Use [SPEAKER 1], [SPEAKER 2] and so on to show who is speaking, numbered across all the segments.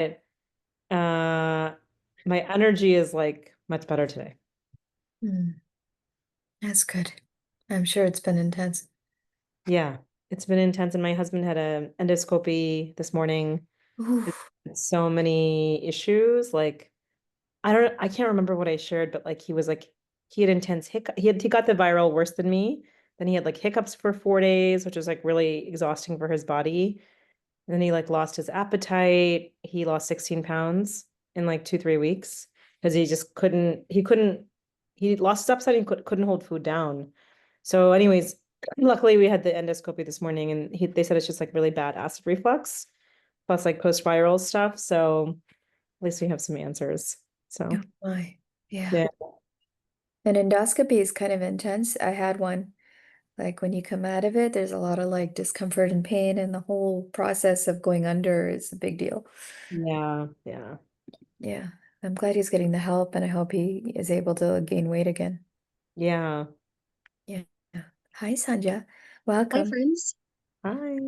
[SPEAKER 1] uh, my energy is like much better today.
[SPEAKER 2] Mm, that's good. I'm sure it's been intense.
[SPEAKER 1] Yeah, it's been intense. And my husband had an endoscopy this morning.
[SPEAKER 2] Oof.
[SPEAKER 1] So many issues. Like, I can't remember what I shared, but like he was like, he had intense hiccup. He got the viral worse than me. Then he had like hiccups for 4 days, which was like really exhausting for his body. And then he like lost his appetite. He lost 16 pounds in like 2, 3 weeks because he just he lost his appetite and couldn't hold food down. So, anyways, luckily we had the endoscopy this morning and they said it's just like really bad acid reflux plus like post-viral stuff. So at least we have some answers.
[SPEAKER 2] Oh
[SPEAKER 1] So
[SPEAKER 2] my. Yeah.
[SPEAKER 1] yeah.
[SPEAKER 2] An endoscopy is kind of intense. I had one. Like when you come out of it, there's a lot of like discomfort and pain, and the whole process of going under is a big deal.
[SPEAKER 1] Yeah. Yeah.
[SPEAKER 2] Yeah. I'm glad he's getting the help, and I hope he is able to gain weight again.
[SPEAKER 1] Yeah.
[SPEAKER 2] Yeah. Hi, Sonja.
[SPEAKER 3] Hi,
[SPEAKER 2] Welcome.
[SPEAKER 3] friends.
[SPEAKER 1] Hi.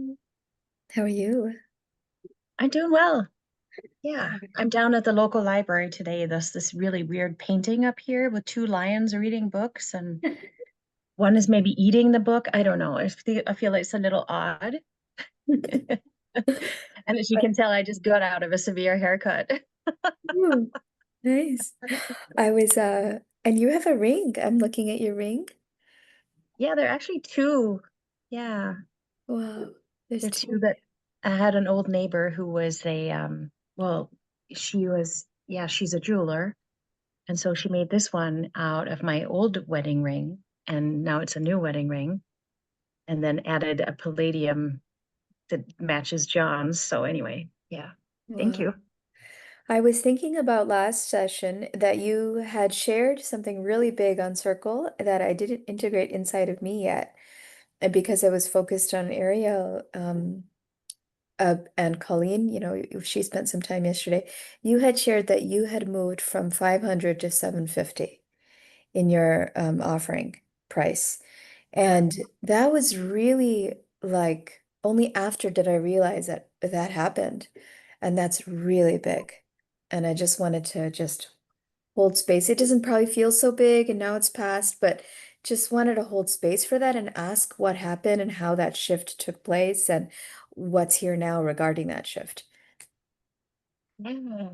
[SPEAKER 2] How are you?
[SPEAKER 3] I'm doing well. Yeah, I'm down at the local library today. There's this really weird painting up here with two lions reading books, and one is maybe eating the book. I don't know. I feel like it's a little odd. And as you can tell, I just got out of a severe haircut.
[SPEAKER 2] Ooh, nice. I was and you have a ring. I'm looking at your ring.
[SPEAKER 3] Yeah, there are actually two. Yeah,
[SPEAKER 2] Wow, there's
[SPEAKER 3] there are
[SPEAKER 2] two.
[SPEAKER 3] two that I had an old neighbor who was well, yeah, she's a jeweler. And so she made this one out of my old wedding ring, and now it's a new wedding ring, and then added a palladium that matches John's. So anyway, yeah. Thank
[SPEAKER 2] Wow.
[SPEAKER 3] you.
[SPEAKER 2] I was thinking about last session that you had shared something really big on Circle that I didn't integrate inside of me yet, because I was focused on Ariel, and Colleen, she spent some time yesterday. You had shared that you had moved from 500 to 750 in your offering price. And that was really like only after did I realize that that happened. And that's really big. And I just wanted to just hold space. It doesn't probably feel so big and now it's passed, but just wanted to hold space for that and ask what happened and how that shift took place and what's here now regarding that shift.
[SPEAKER 3] Yeah.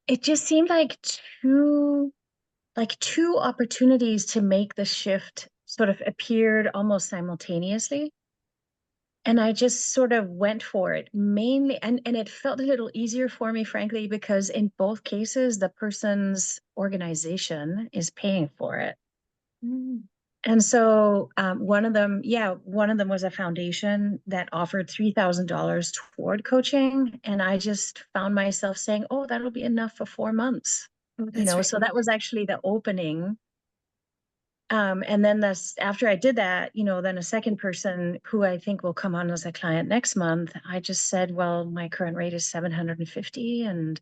[SPEAKER 3] It just seemed like two opportunities to make the shift sort of appeared almost simultaneously. And I just sort of went for it mainly, and it felt a little easier for me, frankly, because in both cases, the person's organization is paying for it.
[SPEAKER 2] Mm.
[SPEAKER 3] And so one of them was a foundation that offered $3,000 toward coaching. And I just found myself saying, oh, that'll be enough for 4 months.
[SPEAKER 2] Oh, that's right.
[SPEAKER 3] So that was actually the opening. And then after I did that, then a second person who I think will come on as a client next month, I just said, well, my current rate is 750, and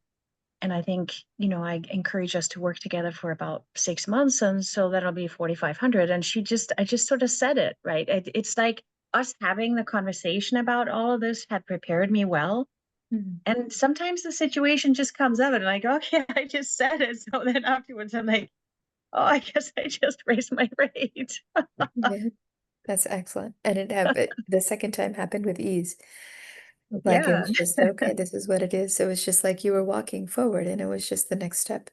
[SPEAKER 3] I think, I encourage us to work together for about 6 months, and so that'll be 4,500. And I just sort of said it, right? It's like us having the conversation about all of this had prepared me well.
[SPEAKER 2] Mm.
[SPEAKER 3] And sometimes the situation just comes up and like, okay, I just said it. So then afterwards I'm like, oh, I guess I just raised my rate.
[SPEAKER 2] Yeah, that's excellent. And it happened, the second time happened with ease. Like it
[SPEAKER 3] Yeah.
[SPEAKER 2] was just, okay, this is what it is. So it's just like you were walking forward and it was just the next step.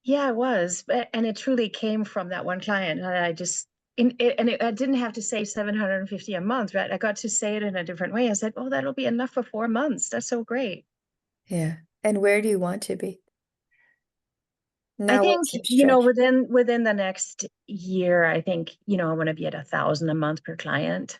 [SPEAKER 3] Yeah, it was. And it truly came from that one client. And I didn't have to say 750 a month, right? I got to say it in a different way. I said, oh, that'll be enough for 4 months. That's so great.
[SPEAKER 2] Yeah. And where do you want to be?
[SPEAKER 3] I
[SPEAKER 2] Now,
[SPEAKER 3] think,
[SPEAKER 2] what's your stretch?
[SPEAKER 3] within the next year, I think, I want to be at 1,000 a month per client.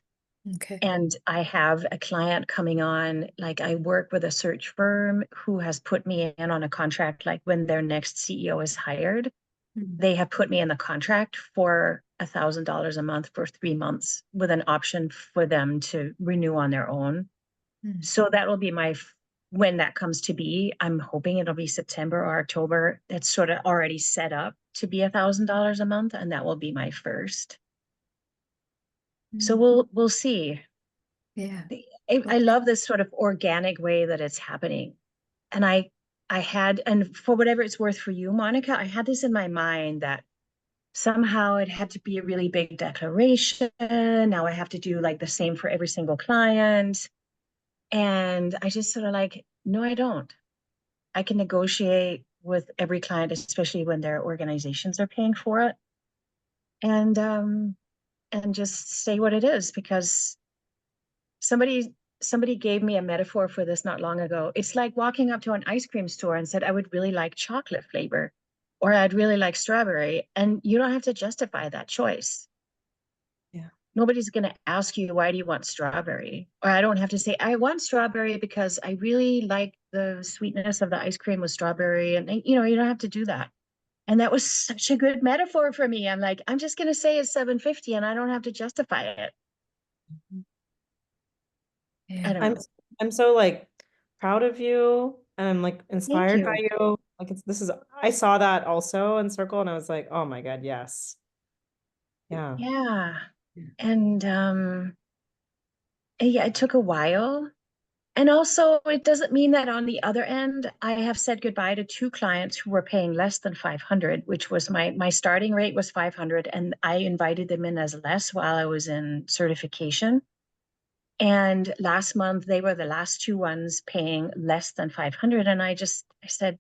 [SPEAKER 2] Okay.
[SPEAKER 3] And I have a client coming on, like I work with a search firm who has put me in on a contract, like when their next CEO is hired.
[SPEAKER 2] Mm.
[SPEAKER 3] They have put me in the contract for $1,000 a month for 3 months with an option for them to renew on their own.
[SPEAKER 2] Mm.
[SPEAKER 3] So that will be when that comes to be. I'm hoping it'll be September or October. It's sort of already set up to be $1,000 a month, and that will be my first. So
[SPEAKER 2] Mm.
[SPEAKER 3] we'll see.
[SPEAKER 2] Yeah.
[SPEAKER 3] I love this sort of organic way that it's happening. and I had, and for whatever it's worth for you, Monica, I had this in my mind that somehow it had to be a really big declaration. Now I have to do like the same for every single client. And I just sort of like, no, I don't. I can negotiate with every client, especially when their organizations are paying for it. And just say what it is, because somebody gave me a metaphor for this not long ago. It's like walking up to an ice cream store and said, I would really like chocolate flavor, or I'd really like strawberry. And you don't have to justify that choice.
[SPEAKER 1] Yeah.
[SPEAKER 3] Nobody's going to ask you, why do you want strawberry? Or I don't have to say, I want strawberry because I really like the sweetness of the ice cream with strawberry. And, you know, you don't have to do that. And that was such a good metaphor for me. I'm like, I'm just going to say it's $7.50 and I don't have to justify it. I
[SPEAKER 2] Yeah.
[SPEAKER 3] don't
[SPEAKER 1] I'm
[SPEAKER 3] know.
[SPEAKER 1] I'm so like proud of you, and I'm like
[SPEAKER 3] Thank
[SPEAKER 1] inspired by
[SPEAKER 3] you.
[SPEAKER 1] you. Like I saw that also in Circle, and I was like, oh my God, yes. Yeah.
[SPEAKER 3] Yeah. And yeah, it took a while. And also, it doesn't mean that on the other end, I have said goodbye to 2 clients who were paying less than 500, which was my starting rate was 500, and I invited them in as less while I was in certification. And last month, they were the last 2 ones paying less than 500, and I said,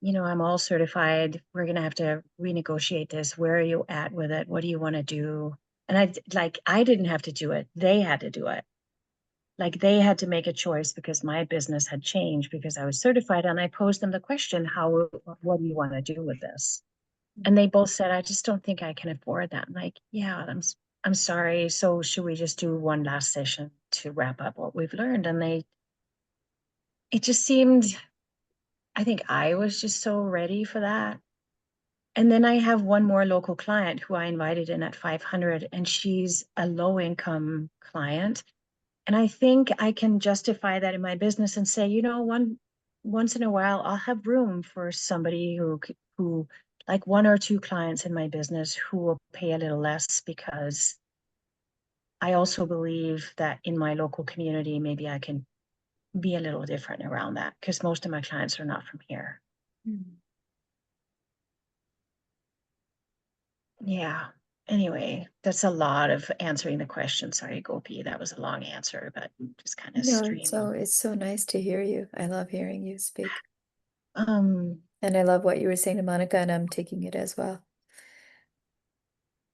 [SPEAKER 3] you know, I'm all certified. We're gonna have to renegotiate this. Where are you at with it? What do you want to do? And I didn't have to do it. They had to do it. Like they had to make a choice because my business had changed because I was certified, and I posed them the question, what do you want to do with this? And they both said, I just don't think I can afford that. I'm like, yeah, I'm sorry. So should we just do one last session to wrap up what we've learned? And it just seemed, I think I was just so ready for that. And then I have one more local client who I invited in at 500, and she's a low income client. And I think I can justify that in my business and say, you know, once in a while, I'll have room for somebody who like 1 or 2 clients in my business who will pay a little less, because I also believe that in my local community, maybe I can be a little different around that, because most of my clients are not from here. Yeah. Anyway, that's a lot of answering the question. Sorry, Gopi, that was a long answer, but just kind of
[SPEAKER 2] No,
[SPEAKER 3] stream.
[SPEAKER 2] it's so nice to hear you. I love hearing you speak.
[SPEAKER 3] Um,
[SPEAKER 2] And I love what you were saying to Monica, and I'm taking it as well.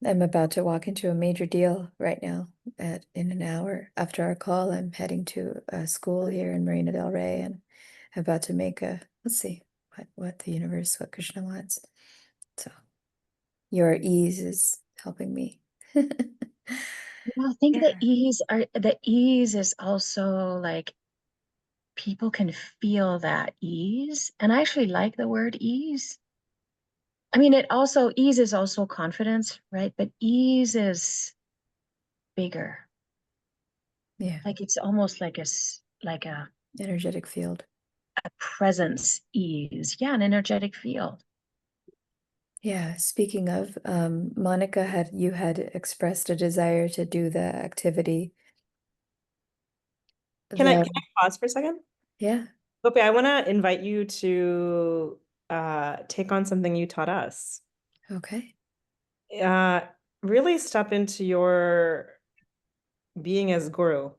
[SPEAKER 2] I'm about to walk into a major deal right now in an hour after our call. I'm heading to a school here in Marina del Rey, and I'm about to make let's see what the universe, what Krishna wants. So your ease is helping me.
[SPEAKER 3] I think
[SPEAKER 2] Yeah.
[SPEAKER 3] the ease is also like people can feel that ease. And I actually like the word ease. I mean, ease is also confidence, right? But ease is bigger.
[SPEAKER 2] Yeah.
[SPEAKER 3] Like it's almost like
[SPEAKER 2] Energetic field.
[SPEAKER 3] a presence ease. Yeah, an energetic field.
[SPEAKER 2] Yeah, speaking of, Monica had expressed a desire to do the activity.
[SPEAKER 1] Can I pause for a second?
[SPEAKER 2] Yeah,
[SPEAKER 1] Gopi, I want to invite you to take on something you taught us.
[SPEAKER 2] okay.
[SPEAKER 1] Uh, really step into your being as guru.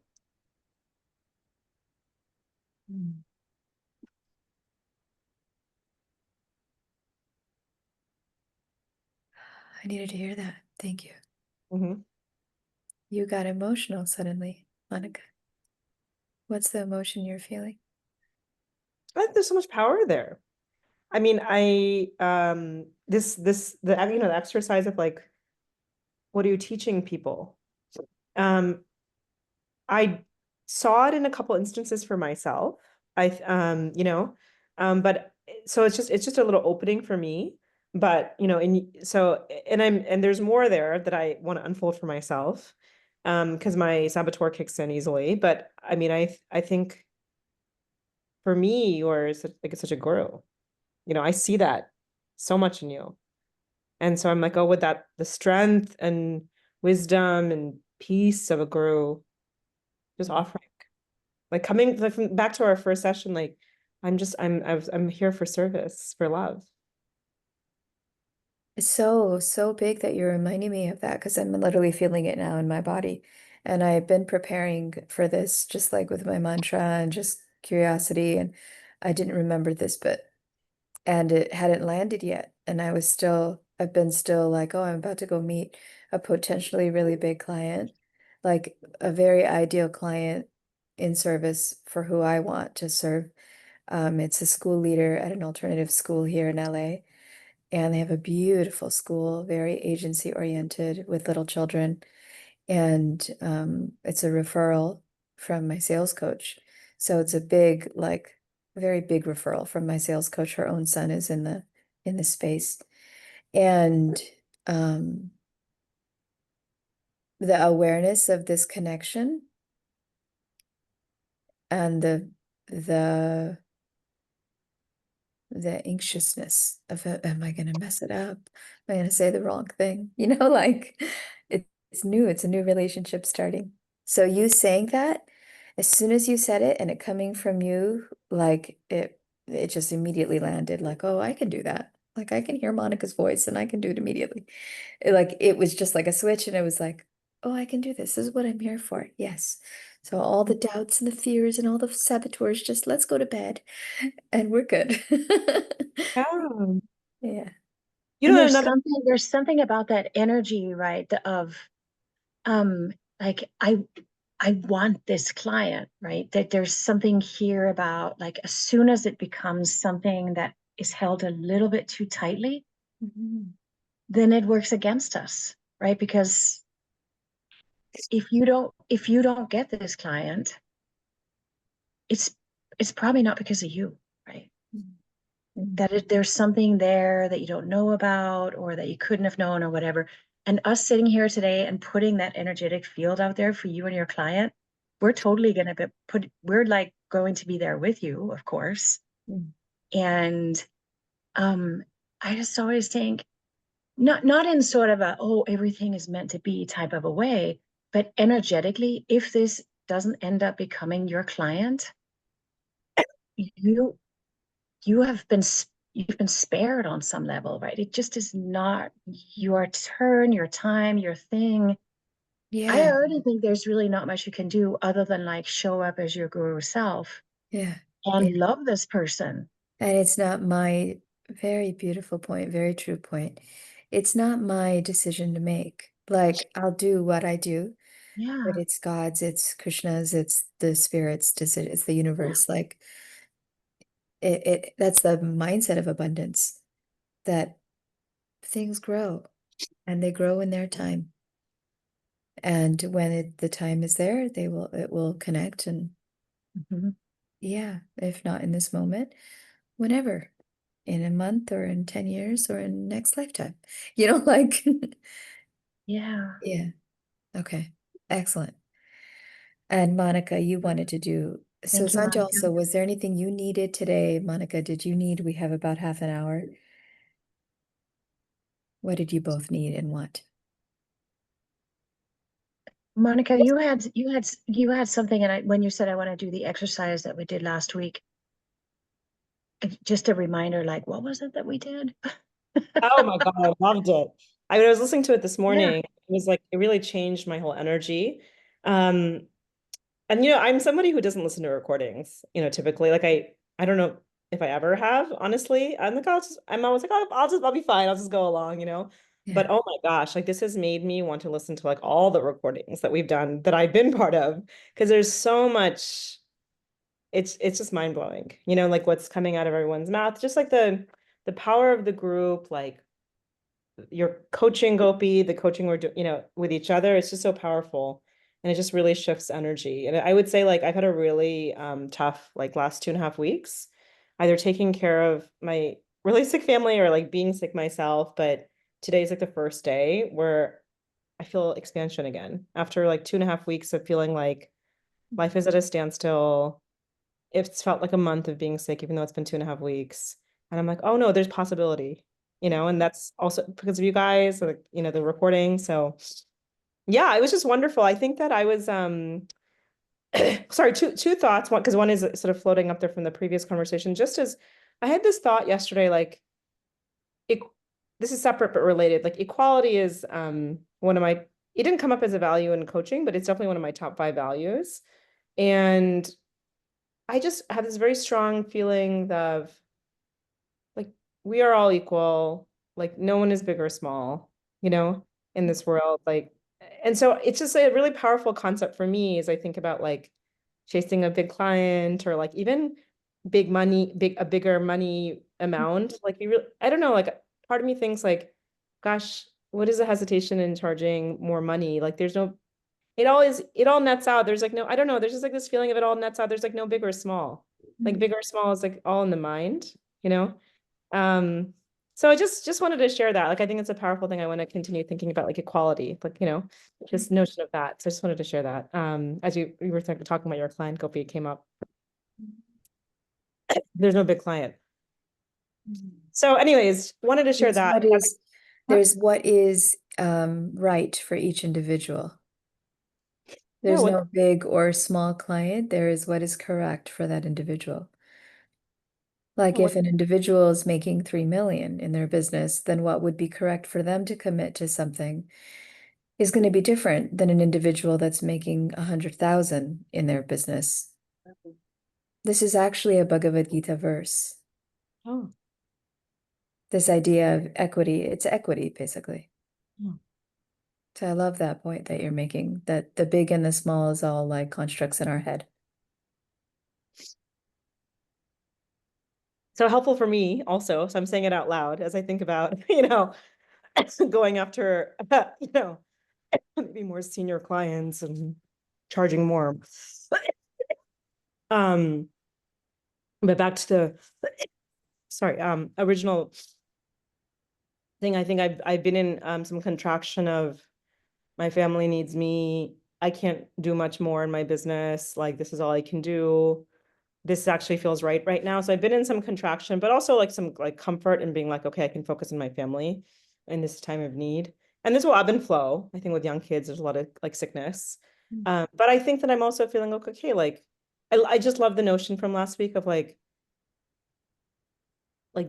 [SPEAKER 2] I needed to hear that. Thank you.
[SPEAKER 1] Mhm.
[SPEAKER 2] You got emotional suddenly, Monica. What's the emotion you're feeling?
[SPEAKER 1] There's so much power there. I mean, the exercise of like, what are you teaching people? Um, I saw it in a couple instances for myself. But so it's just a little opening for me. But and there's more there that I want to unfold for myself, because my saboteur kicks in easily. But I mean, I think for me, it's such a guru. I see that so much in you. And so I'm like, oh, with that, the strength and wisdom and peace of a guru, just offering, like coming like back to our first session, like I'm here for service, for love.
[SPEAKER 2] It's so big that you're reminding me of that because I'm literally feeling it now in my body. And I've been preparing for this just like with my mantra and just curiosity. And I didn't remember this, and it hadn't landed yet. And I've been still like, oh, I'm about to go meet a potentially really big client, like a very ideal client in service for who I want to serve. It's a school leader at an alternative school here in LA. And they have a beautiful school, very agency oriented with little children. And it's a referral from my sales coach. So it's a big, like, very big referral from my sales coach. Her own son is in the space. And um, the awareness of this connection and the the anxiousness of am I going to mess it up? Am I going to say the wrong thing? Like it's new. It's a new relationship starting. So you saying that, as soon as you said it and it coming from you, like it just immediately landed like, oh, I can do that. Like I can hear Monica's voice and I can do it immediately. It was just like a switch and it was like, oh, I can do this. This is what I'm here for. Yes. So all the doubts and the fears and all the saboteurs, just let's go to bed and we're good.
[SPEAKER 1] Yeah.
[SPEAKER 2] Yeah.
[SPEAKER 1] You
[SPEAKER 3] And
[SPEAKER 1] know, another,
[SPEAKER 3] there's something about that energy, right? Of like I want this client, right? That there's something here about like as soon as it becomes something that is held a little bit too tightly,
[SPEAKER 2] Mhm.
[SPEAKER 3] then it works against us, right? Because if you don't get this client, it's it's probably not because of you, right?
[SPEAKER 2] Mhm.
[SPEAKER 3] That there's something there that you don't know about or that you couldn't have known or whatever. And us sitting here today and putting that energetic field out there for you and your client, we're totally going to we're like going to be there with you, of course.
[SPEAKER 2] Mhm.
[SPEAKER 3] And um, I just always think, not in sort of a, oh, everything is meant to be type of a way, but energetically, if this doesn't end up becoming your client, you you have been you've been spared on some level, right? It just is not your turn, your time, your thing. I
[SPEAKER 2] Yeah.
[SPEAKER 3] already think there's really not much you can do other than like show up as your guru self
[SPEAKER 2] Yeah. Yeah.
[SPEAKER 3] and love this person.
[SPEAKER 2] And it's not my very beautiful point, very true point. It's not my decision to make. Like I'll do what I do, but
[SPEAKER 3] Yeah.
[SPEAKER 2] it's God's, it's Krishna's, it's the spirit's decision, it's the universe. Like it that's the mindset of abundance that things grow and they grow in their time. And when the time is there, it will connect and
[SPEAKER 3] Mhm.
[SPEAKER 2] yeah, if not in this moment, whenever, in a month or in 10 years or in next lifetime. Like
[SPEAKER 3] Yeah.
[SPEAKER 2] yeah, okay. Excellent. And Monica, you wanted to do so
[SPEAKER 3] Thank you,
[SPEAKER 2] Sonja
[SPEAKER 3] Monica.
[SPEAKER 2] also, was there anything you needed today? Monica, did you need? We have about half an hour. What did you both need and want?
[SPEAKER 3] Monica, you had something, and when you said I want to do the exercise that we did last week, just a reminder, like what was it that we did?
[SPEAKER 1] oh my God, I loved it. I was listening to it this
[SPEAKER 3] Yeah.
[SPEAKER 1] morning. It was like, it really changed my whole energy. Um, and I'm somebody who doesn't listen to recordings, typically. Like I don't know if I ever have, honestly. I'm like, I'm always like, oh, I'll be fine. I'll just go along.
[SPEAKER 2] Yeah.
[SPEAKER 1] But oh my gosh, like this has made me want to listen to like all the recordings that we've done that I've been part of because there's so much. It's just mind blowing. Like what's coming out of everyone's mouth, just like the power of the group, like your coaching Gopi, the coaching we're doing, with each other, it's just so powerful. And it just really shifts energy. And I would say like I've had a really tough like last 2.5 weeks, either taking care of my really sick family or like being sick myself. But today's like the first day where I feel expansion again after like 2.5 weeks of feeling like life is at a standstill. It's felt like a month of being sick, even though it's been 2.5 weeks. And I'm like, oh no, there's possibility, and that's also because of you guys, like, the recording. So yeah, it was just wonderful. I think that I was sorry, two thoughts. One, because one is sort of floating up there from the previous conversation. Just as I had this thought yesterday, like it, this is separate but related. Like equality is one of my. It didn't come up as a value in coaching, but it's definitely one of my top 5 values. And I just have this very strong feeling of like we are all equal. Like no one is big or small, in this world. Like, and so it's just a really powerful concept for me as I think about like chasing a big client or like even big money, a bigger money amount. Like you really, I don't know, like part of me thinks like, gosh, what is the hesitation in charging more money? Like there's no, it all nets out. There's like no, I don't know. There's just like this feeling of it all nets out. There's like no big or small. Like big or small is like all in the mind, you know? So I just wanted to share that. Like I think it's a powerful thing. I want to continue thinking about like equality, like, just notion of that. So I just wanted to share that. As you were talking about your client, Gopi, came up. There's no big client. So anyways, wanted to share that.
[SPEAKER 2] There's what is right for each individual. There's
[SPEAKER 1] Yeah,
[SPEAKER 2] no big or small client. There is what is correct for that individual. Like if an individual is making 3 million in their business, then what would be correct for them to commit to something is going to be different than an individual that's making 100,000 in their business. This is actually a Bhagavad Gita verse.
[SPEAKER 1] Oh.
[SPEAKER 2] This idea of equity, it's equity basically.
[SPEAKER 1] Hmm.
[SPEAKER 2] So I love that point that you're making, that the big and the small is all like constructs in our head.
[SPEAKER 1] So helpful for me also. So I'm saying it out loud as I think about, going after, maybe more senior clients and charging more. But back to the, sorry, original thing. I think I've been in some contraction of my family needs me. I can't do much more in my business. Like this is all I can do. This actually feels right now. So I've been in some contraction, but also like some like comfort in being like, okay, I can focus on my family in this time of need. And this will ebb and flow. I think with young kids, there's a lot of like sickness. But I think that I'm also feeling okay. Like I just love the notion from last week of like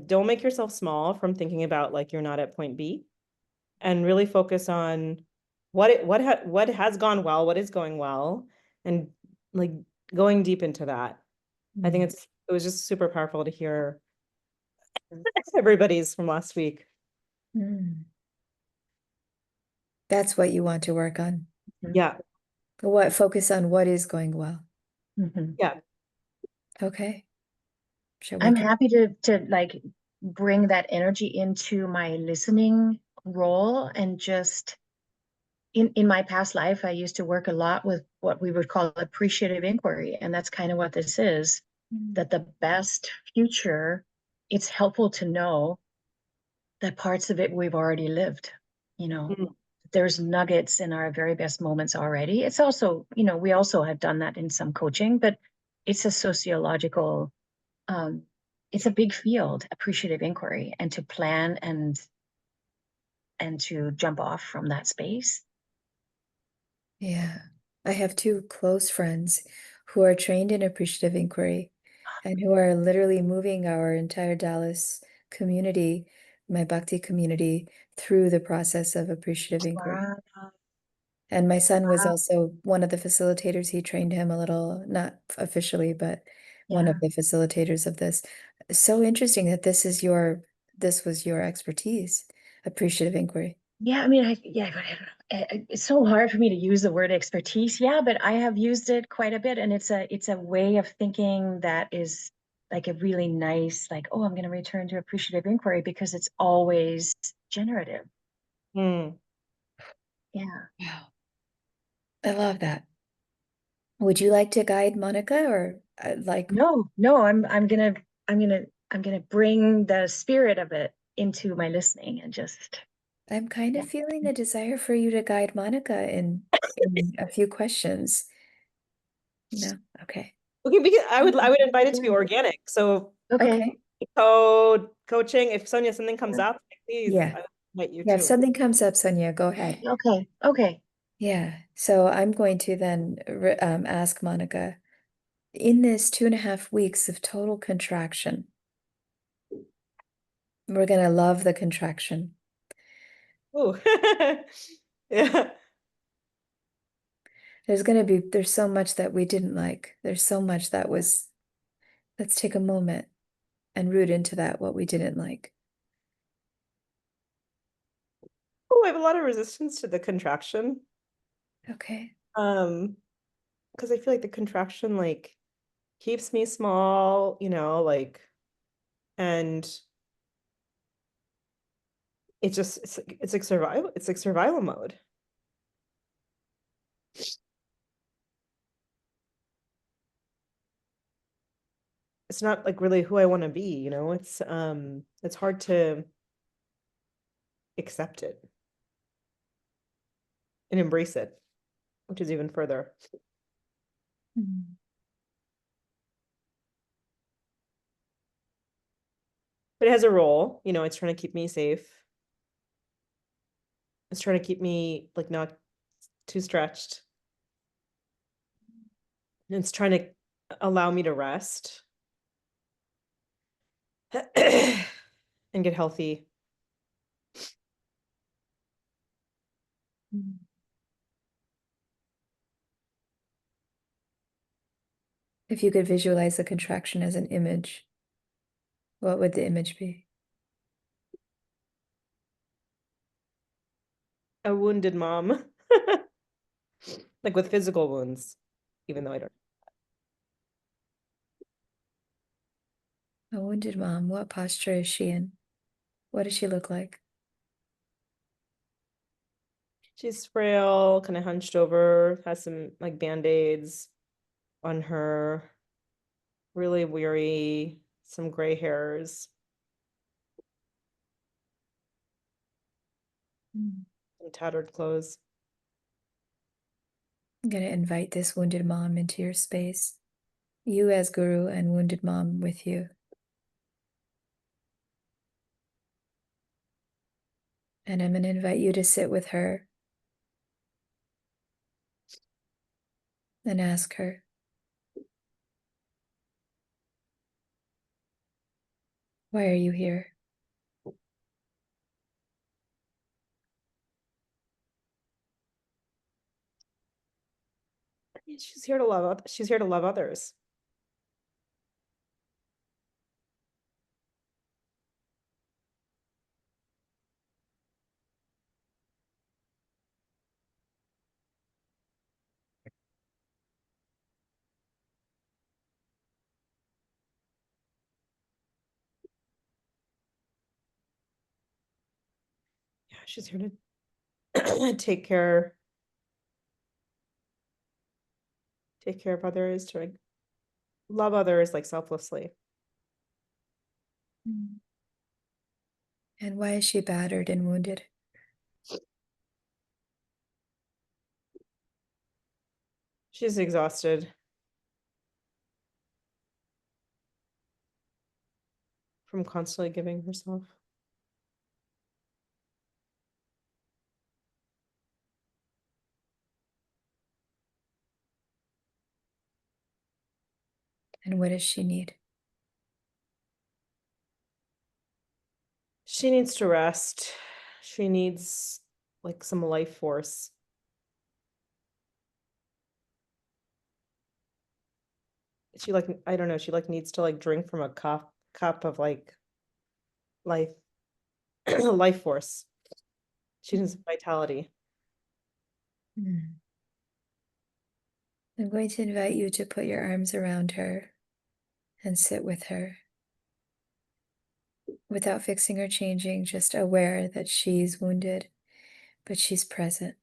[SPEAKER 1] don't make yourself small from thinking about like you're not at point B, and really focus on what has gone well, what is going well, and like going deep into that. I think it was just super powerful to hear everybody's from last week.
[SPEAKER 2] That's what you want to work on.
[SPEAKER 1] Yeah.
[SPEAKER 2] Focus on what is going well.
[SPEAKER 1] Yeah.
[SPEAKER 2] Okay.
[SPEAKER 3] I'm happy to like bring that energy into my listening role, and just in my past life, I used to work a lot with what we would call appreciative inquiry. And that's kind of what this is, that the best future, it's helpful to know that parts of it we've already lived, there's nuggets in our very best moments already. It's also, we also have done that in some coaching, but it's a sociological, it's a big field, appreciative inquiry, and to plan and to jump off from that space.
[SPEAKER 2] Yeah. I have 2 close friends who are trained in appreciative inquiry and who are literally moving our entire Dallas community, my Bhakti community, through the process of appreciative inquiry.
[SPEAKER 3] Wow.
[SPEAKER 2] And my son was also one of the facilitators. He trained him a little, not officially, but one of the facilitators of this. So interesting that this was your expertise, appreciative inquiry.
[SPEAKER 3] Yeah, I mean, it's so hard for me to use the word expertise. Yeah, but I have used it quite a bit, and it's a way of thinking that is like a really nice, like, oh, I'm going to return to appreciative inquiry because it's always generative.
[SPEAKER 1] Mm.
[SPEAKER 3] Yeah.
[SPEAKER 2] Wow. I love that. Would you like to guide Monika, or like?
[SPEAKER 3] No, I'm gonna bring the spirit of it into my listening and just.
[SPEAKER 2] I'm kind of feeling a desire for you to guide Monika in a few questions. No, okay.
[SPEAKER 1] Okay, because I would invite it to be organic. So
[SPEAKER 3] Okay.
[SPEAKER 1] coaching, if Sonja something comes up, please,
[SPEAKER 2] Yeah.
[SPEAKER 1] I would invite you
[SPEAKER 2] Yeah, if
[SPEAKER 1] too.
[SPEAKER 2] something comes up, Sonja, go ahead.
[SPEAKER 3] Okay.
[SPEAKER 2] Yeah. So I'm going to then ask Monika, in this 2.5 weeks of total contraction, we're going to love the contraction.
[SPEAKER 1] Oh, yeah.
[SPEAKER 2] There's so much that we didn't like. There's so much that was, let's take a moment and root into that, what we didn't like.
[SPEAKER 1] Oh, I have a lot of resistance to the contraction.
[SPEAKER 2] Okay.
[SPEAKER 1] Because I feel like the contraction like keeps me small, like, and it's like survival mode. It's not like really who I want to be, it's hard to accept it and embrace it, which is even further.
[SPEAKER 2] Mm.
[SPEAKER 1] But it has a role, it's trying to keep me safe. It's trying to keep me like not too stretched. And it's trying to allow me to rest and get healthy.
[SPEAKER 2] Mm. If you could visualize the contraction as an image, what would the image be?
[SPEAKER 1] A wounded mom, like with physical wounds, even though I don't.
[SPEAKER 2] A wounded mom, what posture is she in? What does she look like?
[SPEAKER 1] She's frail, kind of hunched over, has some like band-aids on her, really weary, some gray hairs,
[SPEAKER 2] Mm.
[SPEAKER 1] some tattered clothes.
[SPEAKER 2] I'm going to invite this wounded mom into your space. You as guru and wounded mom with you. And I'm going to invite you to sit with her and ask her, why are you here?
[SPEAKER 1] She's here to love. She's here to love others. Yeah, she's here to take care of others, to like love others like selflessly.
[SPEAKER 2] Mm. And why is she battered and wounded?
[SPEAKER 1] She's exhausted from constantly giving herself.
[SPEAKER 2] And what does she need?
[SPEAKER 1] She needs to rest. She needs like some life force. She like, I don't know, she like needs to like drink from a cup of like life life force. She needs vitality.
[SPEAKER 2] Mm. I'm going to invite you to put your arms around her and sit with her without fixing or changing, just aware that she's wounded, but she's present.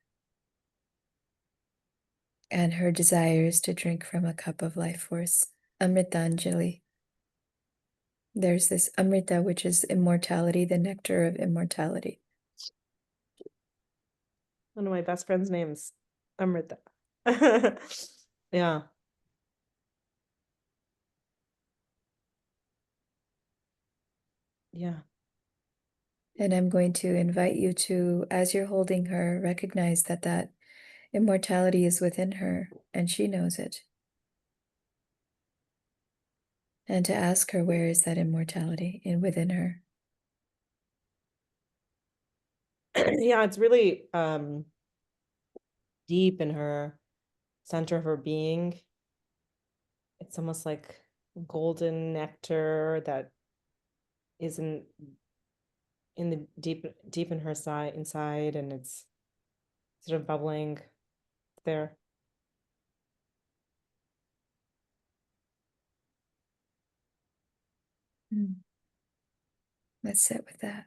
[SPEAKER 2] And her desire is to drink from a cup of life force, Amritanjali. There's this Amrita, which is immortality, the nectar of immortality.
[SPEAKER 1] One of my best friend's names, Amrita. Yeah. Yeah.
[SPEAKER 2] And I'm going to invite you to, as you're holding her, recognize that Immortality is within her, and she knows it. And to ask her, where is that immortality within her?
[SPEAKER 1] Yeah, it's really deep in her center of her being. It's almost like golden nectar that isn't in the deep in her side inside, and it's sort of bubbling there.
[SPEAKER 2] Let's sit with that.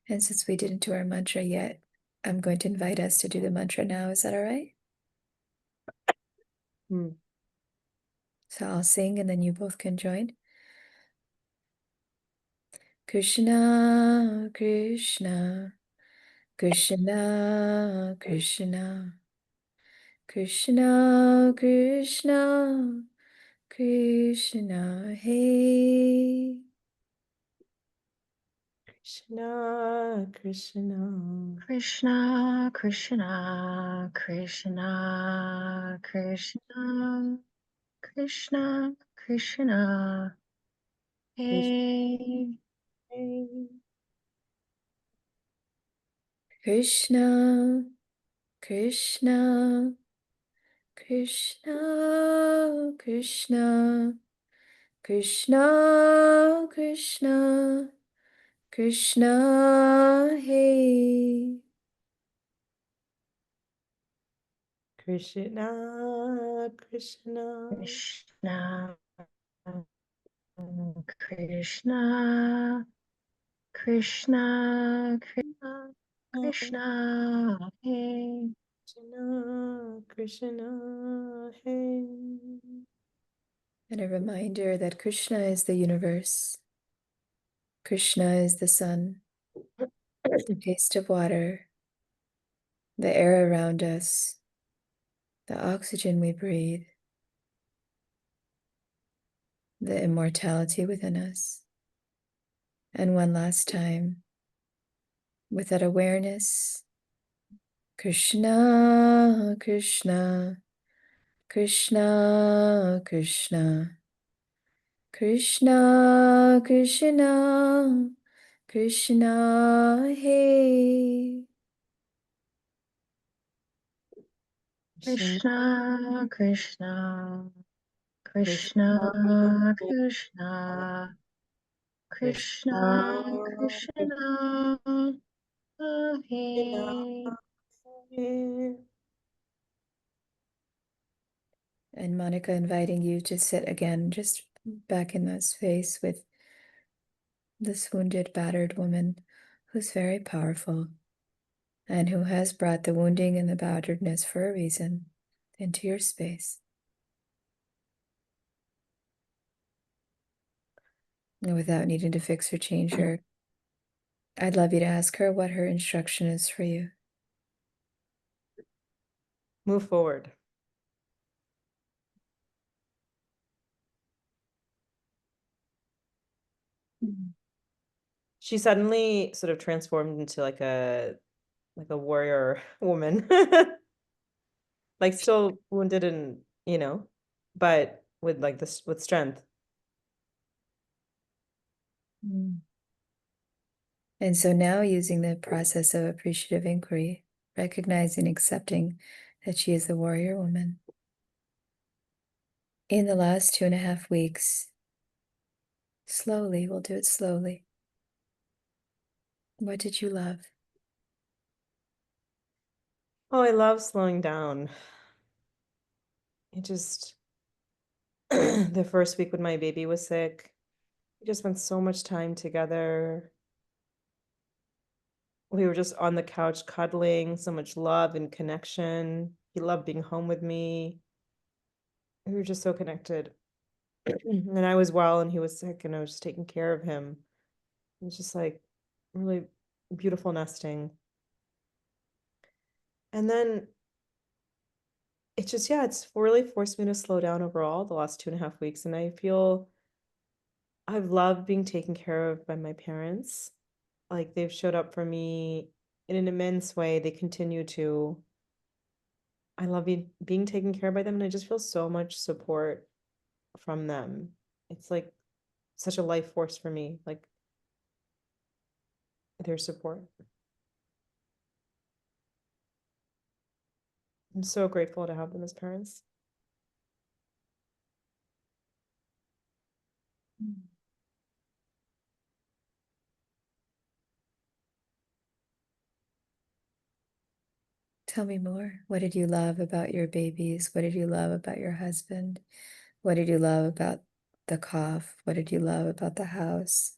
[SPEAKER 2] And since we didn't do our mantra yet, I'm going to invite us to do the mantra now. Is that all right? So I'll sing and then you both can join. Krishna, Krishna, Krishna, Krishna, Krishna, Krishna, Krishna, hey.
[SPEAKER 1] Krishna, Krishna,
[SPEAKER 3] Krishna, Krishna, Krishna, Krishna, Krishna, Krishna, hey.
[SPEAKER 2] Krishna, Krishna, Krishna, Krishna, Krishna, Krishna, Krishna, hey.
[SPEAKER 1] Krishna, Krishna,
[SPEAKER 3] Krishna, Krishna, Krishna, Krishna, Krishna, hey.
[SPEAKER 1] Krishna, Krishna, hey.
[SPEAKER 2] And a reminder that Krishna is the universe. Krishna is the sun, the taste of water, the air around us, the oxygen we breathe, the immortality within us. And one last time, with that awareness, Krishna, Krishna, Krishna, Krishna, Krishna, Krishna, Krishna, hey.
[SPEAKER 3] Krishna, Krishna, Krishna, Krishna, Krishna, Krishna, hey.
[SPEAKER 2] And Monika, inviting you to sit again, just back in that space with this wounded, battered woman who's very powerful and who has brought the wounding and the batteredness for a reason into your space. And without needing to fix or change her, I'd love you to ask her what her instruction is for you.
[SPEAKER 1] Move forward. She suddenly sort of transformed into like a warrior woman. Like still wounded and, but with like this with strength.
[SPEAKER 2] And so now, using the process of appreciative inquiry, recognizing, accepting that she is the warrior woman. In the last 2.5 weeks, slowly, we'll do it slowly. What did you love?
[SPEAKER 1] Oh, I love slowing down. It just the first week when my baby was sick, we just spent so much time together. We were just on the couch cuddling, so much love and connection. He loved being home with me. We were just so connected. And I was well and he was sick and I was just taking care of him. It was just like really beautiful nesting. And then it just, yeah, it's really forced me to slow down overall the last 2.5 weeks. And I feel I've loved being taken care of by my parents. Like they've showed up for me in an immense way. They continue to. I love being taken care of by them, and I just feel so much support from them. It's like such a life force for me, like their support. I'm so grateful to have them as parents.
[SPEAKER 2] Tell me more. What did you love about your babies? What did you love about your husband? What did you love about the cough? What did you love about the house?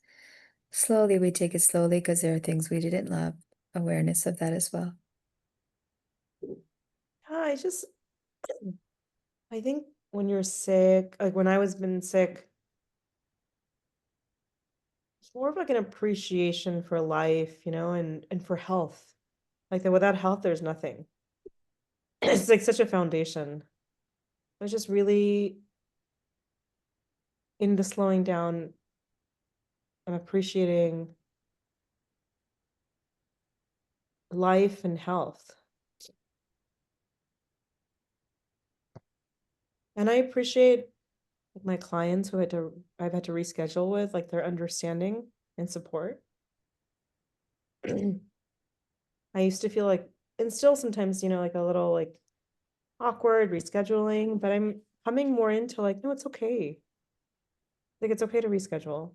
[SPEAKER 2] Slowly, we take it slowly because there are things we didn't love. Awareness of that as well.
[SPEAKER 1] I just, I think when you're sick, like when I was been sick, it's more of like an appreciation for life, and for health. Like that without health, there's nothing. It's like such a foundation. I was just really into slowing down and appreciating life and health. And I appreciate my clients I've had to reschedule with, like their understanding and support. I used to feel like, and still sometimes, like a little like awkward rescheduling, but I'm coming more into like, no, it's okay. Like it's okay to reschedule.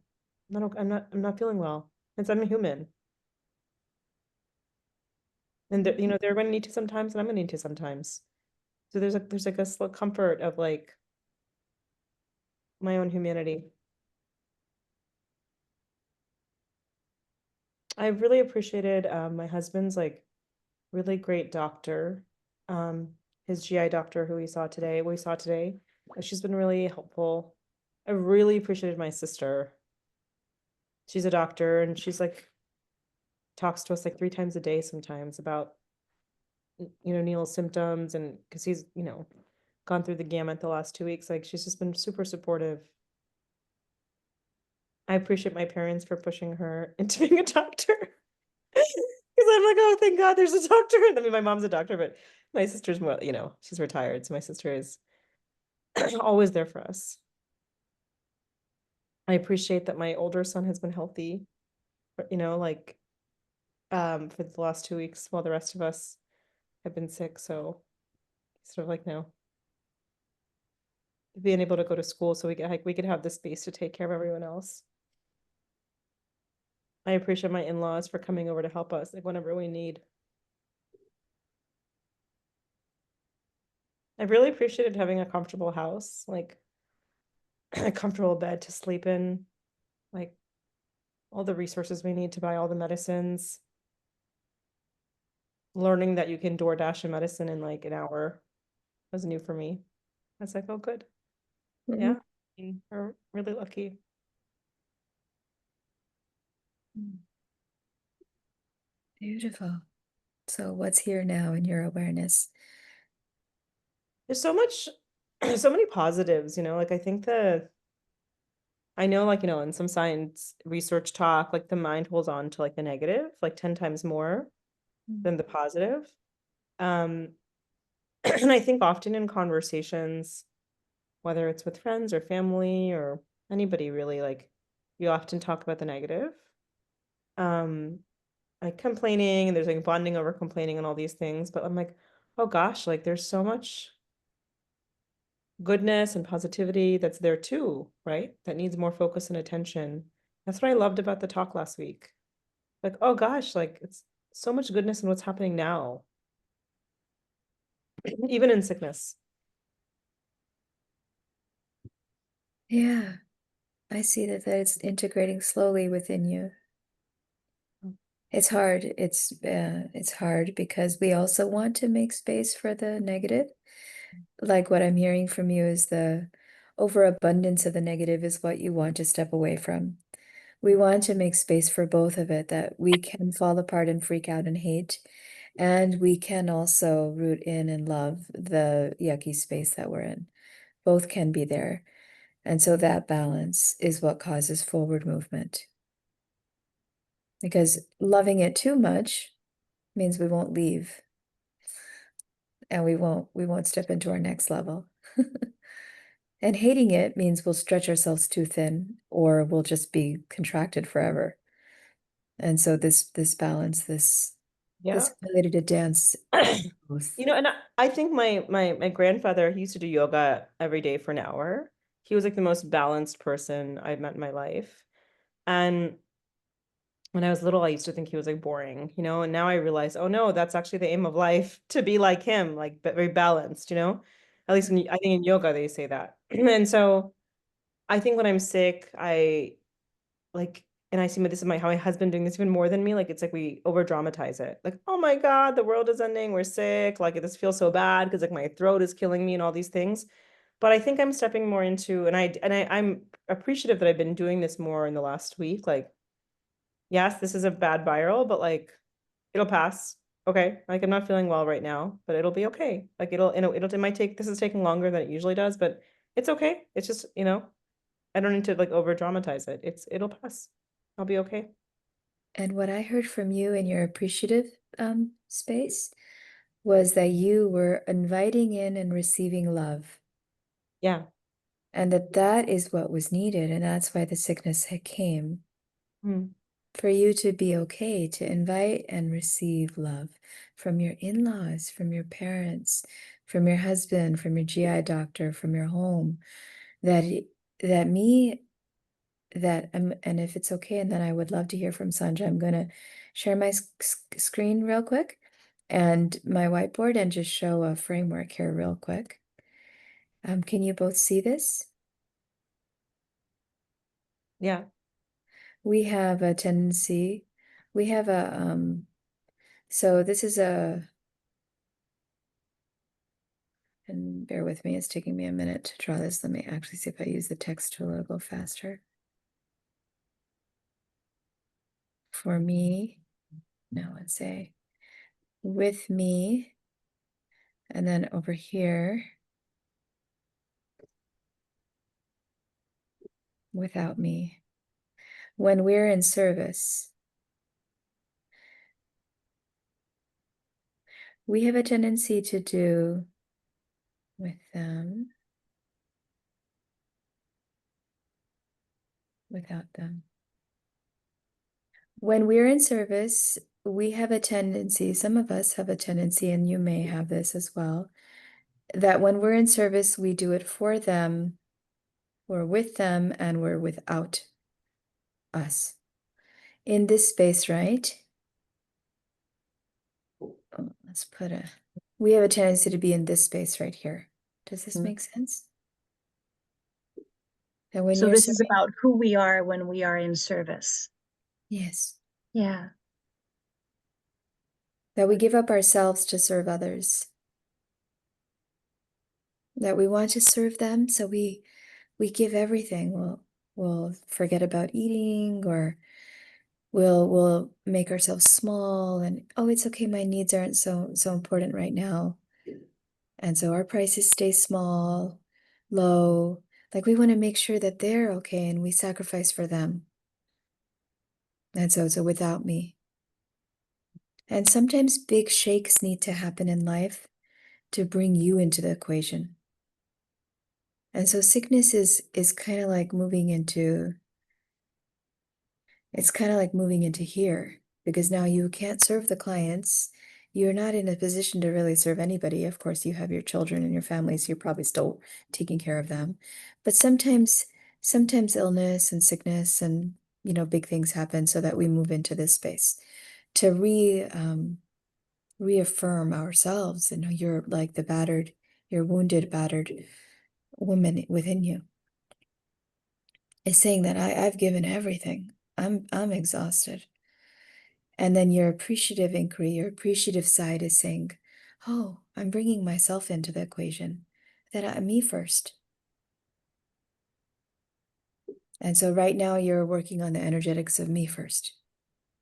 [SPEAKER 1] I'm not feeling well. I'm human. And they're gonna need to sometimes, and I'm gonna need to sometimes. So there's like a slow comfort of like my own humanity. I really appreciated my husband's like really great doctor, um, his GI doctor who we saw today. She's been really helpful. I really appreciated my sister. She's a doctor and she's like talks to us like 3 times a day sometimes about Neil's symptoms, and because he's gone through the gamut the last 2 weeks. Like she's just been super supportive. I appreciate my parents for pushing her into being a doctor. Because I'm like, oh, thank God there's a doctor. I mean, my mom's a doctor, but my sister's more, she's retired. So my sister is always there for us. I appreciate that my older son has been healthy, like for the last 2 weeks while the rest of us have been sick. So sort of like no, being able to go to school so we could have the space to take care of everyone else. I appreciate my in-laws for coming over to help us like whenever we need. I really appreciated having a comfortable house, like a comfortable bed to sleep in, like all the resources we need to buy all the medicines. Learning that you can DoorDash a medicine in like an hour was new for me. I was like, oh, good. Yeah, we're really lucky.
[SPEAKER 2] Beautiful. So what's here now in your awareness?
[SPEAKER 1] There's so much, so many positives, like I think I know, like, in some science research talk, like the mind holds on to like the negative, like 10 times more than the positive. Um, and I think often in conversations, whether it's with friends or family or anybody really, like you often talk about the negative. Um, like complaining, and there's like bonding over complaining and all these things, but I'm like, oh gosh, like there's so much goodness and positivity that's there too, right? That needs more focus and attention. That's what I loved about the talk last week. Like, oh gosh, like it's so much goodness in what's happening now, even in sickness.
[SPEAKER 2] Yeah, I see that it's integrating slowly within you. It's hard. It's hard because we also want to make space for the negative. Like what I'm hearing from you is the overabundance of the negative is what you want to step away from. We want to make space for both of it, that we can fall apart and freak out and hate, and we can also root in and love the yucky space that we're in. Both can be there. And so that balance is what causes forward movement. Because loving it too much means we won't leave, and we won't step into our next level. And hating it means we'll stretch ourselves too thin, or we'll just be contracted forever. And so this balance, this
[SPEAKER 1] Yeah.
[SPEAKER 2] ability to dance both.
[SPEAKER 1] You know, and I think my grandfather, he used to do yoga every day for an hour. He was like the most balanced person I've met in my life. And when I was little, I used to think he was like boring, you know, and now I realize, oh no, that's actually the aim of life, to be like him, like very balanced, you know. At least I think in yoga they say that. And so I think when I'm sick, I like, and I see this is how my husband doing this even more than me. Like it's like we over dramatize it. Like, oh my God, the world is ending. We're sick. Like this feels so bad because like my throat is killing me and all these things. But I think I'm stepping more into, I'm appreciative that I've been doing this more in the last week. Like, yes, this is a bad viral, but like it'll pass. Okay. Like I'm not feeling well right now, but it'll be okay. Like it might take, this is taking longer than it usually does, but it's okay. It's just, you know, I don't need to like over dramatize it. It'll pass. I'll be okay.
[SPEAKER 2] And what I heard from you in your appreciative space was that you were inviting in and receiving love,
[SPEAKER 1] Yeah.
[SPEAKER 2] and that is what was needed, and that's why the sickness had came.
[SPEAKER 1] Mm.
[SPEAKER 2] For you to be okay to invite and receive love from your in-laws, from your parents, from your husband, from your GI doctor, from your home, that that me that and if it's okay, and then I would love to hear from Sonja. I'm going to share my screen real quick and my whiteboard and just show a framework here real quick. Can you both see this?
[SPEAKER 1] Yeah.
[SPEAKER 2] We have a tendency, we have a, so this is a, and bear with me, it's taking me a minute to draw this. Let me actually see if I use the text tool, it'll go faster. For me, no, let's say with me, and then over here, without me. When we're in service, we have a tendency to do with them, without them. When we're in service, we have a tendency, some of us have a tendency, and you may have this as well, that when we're in service, we do it for them, we're with them, and we're without us. In this space, right? Oh, let's put we have a tendency to be in this space right here. Does this make sense? That when
[SPEAKER 3] So
[SPEAKER 2] you're
[SPEAKER 3] this is
[SPEAKER 2] serving,
[SPEAKER 3] about who we are when we are in service.
[SPEAKER 2] yes,
[SPEAKER 3] Yeah.
[SPEAKER 2] that we give up ourselves to serve others, that we want to serve them, so we give everything. We'll forget about eating, or we'll make ourselves small, and oh, it's okay, my needs aren't so important right now. And so our prices stay small, low, like we want to make sure that they're okay, and we sacrifice for them. And so it's a without me. And sometimes big shakes need to happen in life to bring you into the equation. And so sickness is kind of like moving into, it's kind of like moving into here, because now you can't serve the clients. You're not in a position to really serve anybody. Of course, you have your children and your families, you're probably still taking care of them. But sometimes illness and sickness and, you know, big things happen, so that we move into this space to reaffirm ourselves. You know, you're like the battered, you're wounded, battered woman within you is saying that I've given everything. I'm exhausted. And then your appreciative inquiry, your appreciative side is saying, oh, I'm bringing myself into the equation, that I'm me first. And so right now you're working on the energetics of me first,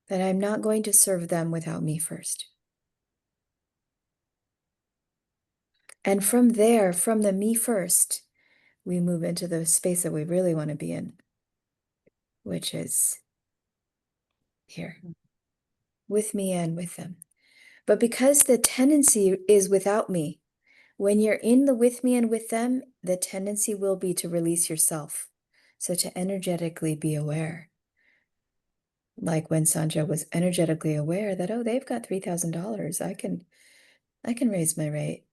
[SPEAKER 2] that I'm not going to serve them without me first. And from there, from the me first, we move into the space that we really want to be in, which is here, with me and with them. But because the tendency is without me, when you're in the with me and with them, the tendency will be to release yourself. So to energetically be aware. Like when Sonja was energetically aware that, oh, they've got $3,000. I can raise my rate.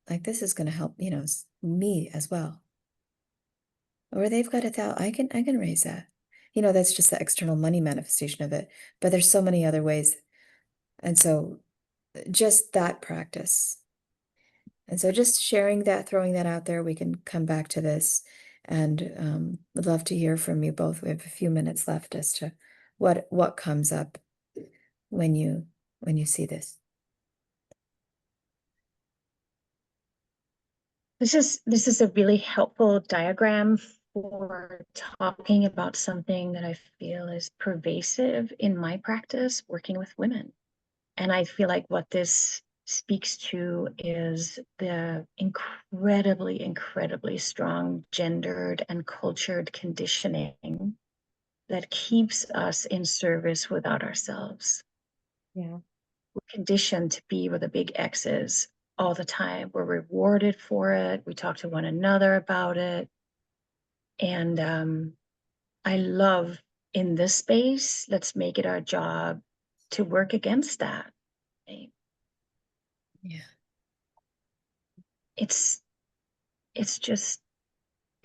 [SPEAKER 2] Like this is going to help, you know, me as well. Or they've got $1,000. I can raise that. You know, that's just the external money manifestation of it. But there's so many other ways. And so just that practice. And so just sharing that, throwing that out there, we can come back to this. And would love to hear from you both. We have a few minutes left as to what comes up when you see this.
[SPEAKER 3] This is a really helpful diagram for talking about something that I feel is pervasive in my practice working with women. And I feel like what this speaks to is the incredibly, incredibly strong gendered and cultured conditioning that keeps us in service without ourselves.
[SPEAKER 1] Yeah.
[SPEAKER 3] We're conditioned to be where the big X is all the time. We're rewarded for it. We talk to one another about it. And I love in this space, let's make it our job to work against that. Right?
[SPEAKER 2] Yeah.
[SPEAKER 3] It's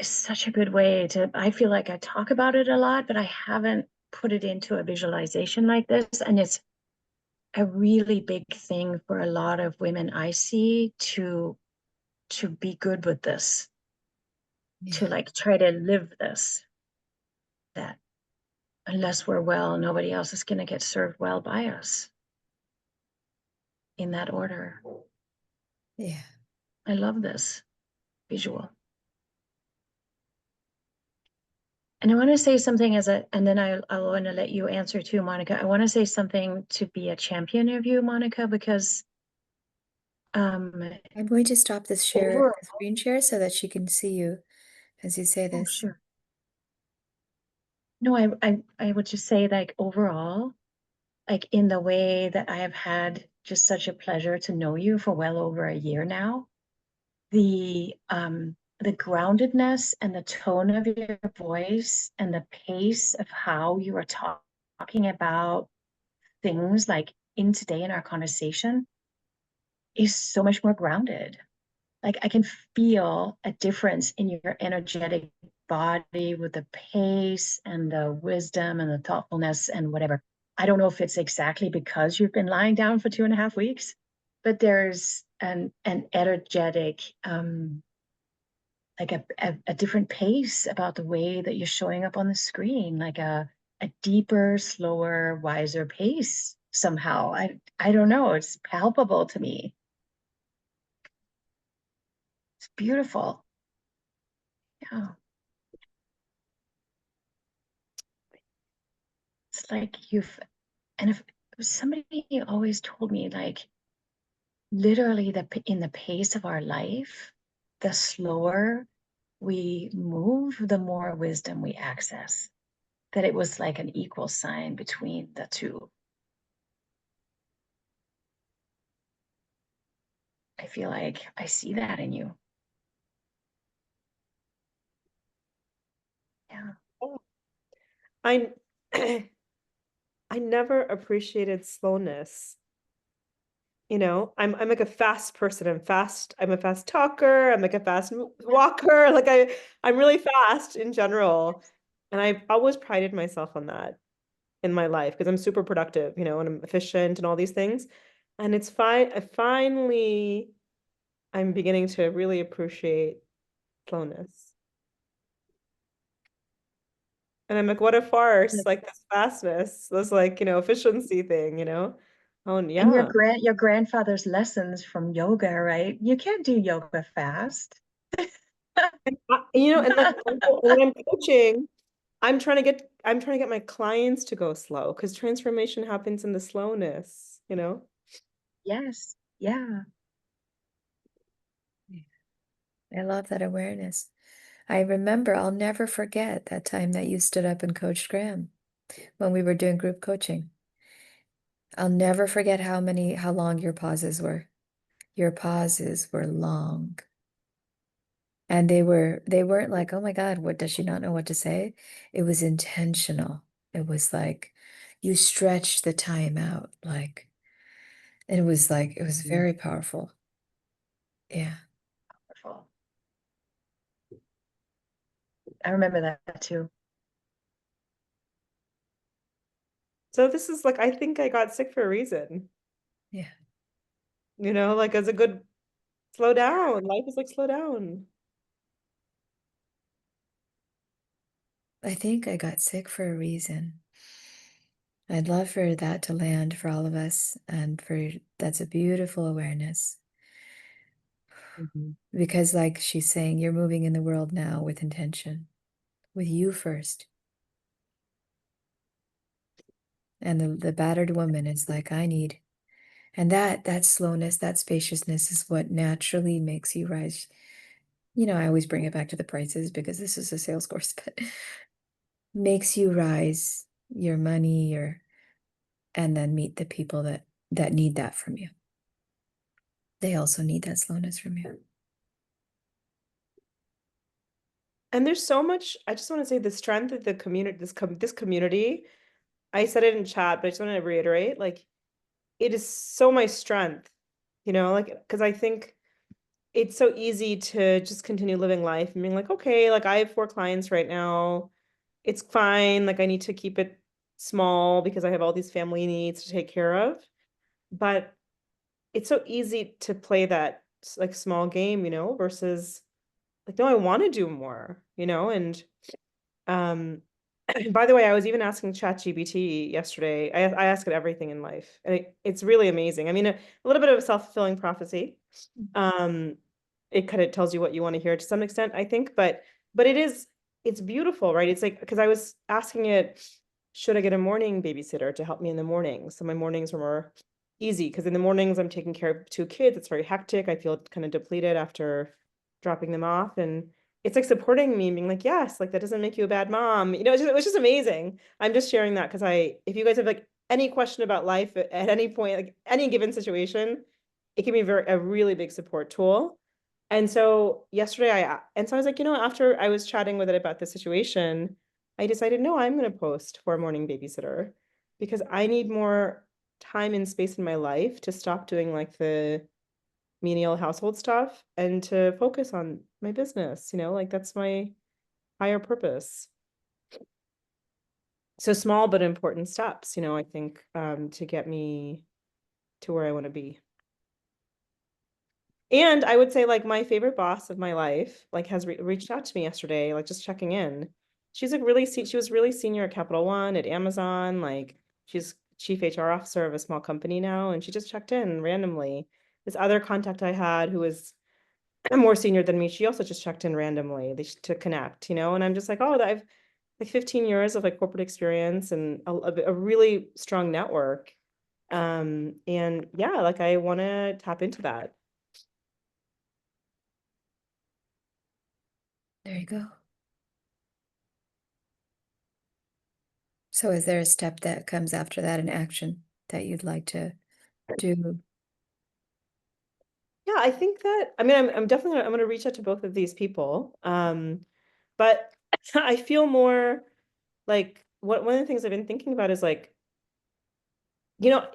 [SPEAKER 3] such a good way to, I feel like I talk about it a lot, but I haven't put it into a visualization like this. And it's a really big thing for a lot of women I see to be good with this, to like try to live this, that unless we're well, nobody else is going to get served well by us in that order.
[SPEAKER 2] Yeah.
[SPEAKER 3] I love this visual. And I want to say something and then I want to let you answer too, Monika. I want to say something to be a champion of you, Monika, because
[SPEAKER 2] I'm going to stop this
[SPEAKER 3] overall,
[SPEAKER 2] the screen share so that she can see you as you say
[SPEAKER 3] oh,
[SPEAKER 2] this.
[SPEAKER 3] sure. No, I would just say like overall, like in the way that I have had just such a pleasure to know you for well over a year now, the groundedness and the tone of your voice and the pace of how you are talking about things like in today in our conversation is so much more grounded. Like I can feel a difference in your energetic body with the pace and the wisdom and the thoughtfulness and whatever. I don't know if it's exactly because you've been lying down for 2.5 weeks, but there's an energetic like a different pace about the way that you're showing up on the screen, like a deeper, slower, wiser pace somehow. I don't know. It's palpable to me. It's beautiful. Yeah. It's like and if somebody always told me, like, literally in the pace of our life, the slower we move, the more wisdom we access. That it was like an equal sign between the two. I feel like I see that in you. Yeah.
[SPEAKER 1] I I never appreciated slowness. You know, I'm like a fast person. I'm a fast talker. I'm like a fast walker. Like I'm really fast in general. And I've always prided myself on that in my life because I'm super productive, you know, and I'm efficient and all these things. And it's fine. I'm beginning to really appreciate slowness. And I'm like, what a farce, like this fastness, this like, you know, efficiency thing, you know? Oh,
[SPEAKER 3] And
[SPEAKER 1] yeah.
[SPEAKER 3] your grandfather's lessons from yoga, right? You can't do yoga fast.
[SPEAKER 1] You know, and like when I'm coaching, I'm trying to get my clients to go slow because transformation happens in the slowness, you know?
[SPEAKER 3] Yes. Yeah.
[SPEAKER 2] I love that awareness. I remember, I'll never forget that time that you stood up and coached Graham when we were doing group coaching. I'll never forget how long your pauses were. Your pauses were long. And they weren't like, oh my God, what does she not know what to say? It was intentional. It was like you stretched the time out, like, and it was very powerful. Yeah.
[SPEAKER 3] Wonderful. I remember that too.
[SPEAKER 1] So this is like, I think I got sick for a reason,
[SPEAKER 2] Yeah.
[SPEAKER 1] you know, like as a good slow down. Life is like slow down.
[SPEAKER 2] I think I got sick for a reason. I'd love for that to land for all of us, and that's a beautiful awareness. Because like she's saying, you're moving in the world now with intention, with you first. And the battered woman is like, I need, and that slowness, that spaciousness is what naturally makes you rise. You know, I always bring it back to the prices because this is a sales course, but makes you rise your money, and then meet the people that need that from you. They also need that slowness from you.
[SPEAKER 1] And there's so much, I just want to say the strength of the community, this community, I said it in chat, but I just want to reiterate, like, it is so my strength, you know, like, because I think it's so easy to just continue living life and being like, okay, like I have 4 clients right now. It's fine. Like I need to keep it small because I have all these family needs to take care of. But it's so easy to play that like small game, you know, versus like, no, I want to do more, you know, and um by the way, I was even asking ChatGPT yesterday. I ask it everything in life, and it's really amazing. I mean, a little bit of a self-fulfilling prophecy. Um, it kind of tells you what you want to hear to some extent, I think, but it's beautiful, right? It's like because I was asking it, should I get a morning babysitter to help me in the mornings? So my mornings were more easy because in the mornings I'm taking care of 2 kids. It's very hectic. I feel kind of depleted after dropping them off, and it's like supporting me and being like, yes, like that doesn't make you a bad mom. You know, it was just amazing. I'm just sharing that because if you guys have like any question about life at any point, like any given situation, it can be a really big support tool. And so yesterday and so I was like, you know, after I was chatting with it about the situation, I decided, no, I'm going to post for a morning babysitter because I need more time and space in my life to stop doing like the menial household stuff and to focus on my business, you know, like that's my higher purpose. So small but important steps, you know, I think to get me to where I want to be. And I would say like my favorite boss of my life like has reached out to me yesterday, like just checking in. She's like she was really senior at Capital One at Amazon, like she's chief HR officer of a small company now, and she just checked in randomly. This other contact I had who was more senior than me, she also just checked in randomly to connect, you know, and I'm just like, oh, I've like 15 years of like corporate experience and a really strong network. And yeah, like I want to tap into that.
[SPEAKER 2] There you go. So is there a step that comes after that, an action that you'd like to do?
[SPEAKER 1] Yeah, I think that, I mean, I'm definitely I'm gonna reach out to both of these people. But I feel more like one of the things I've been thinking about is like, you know,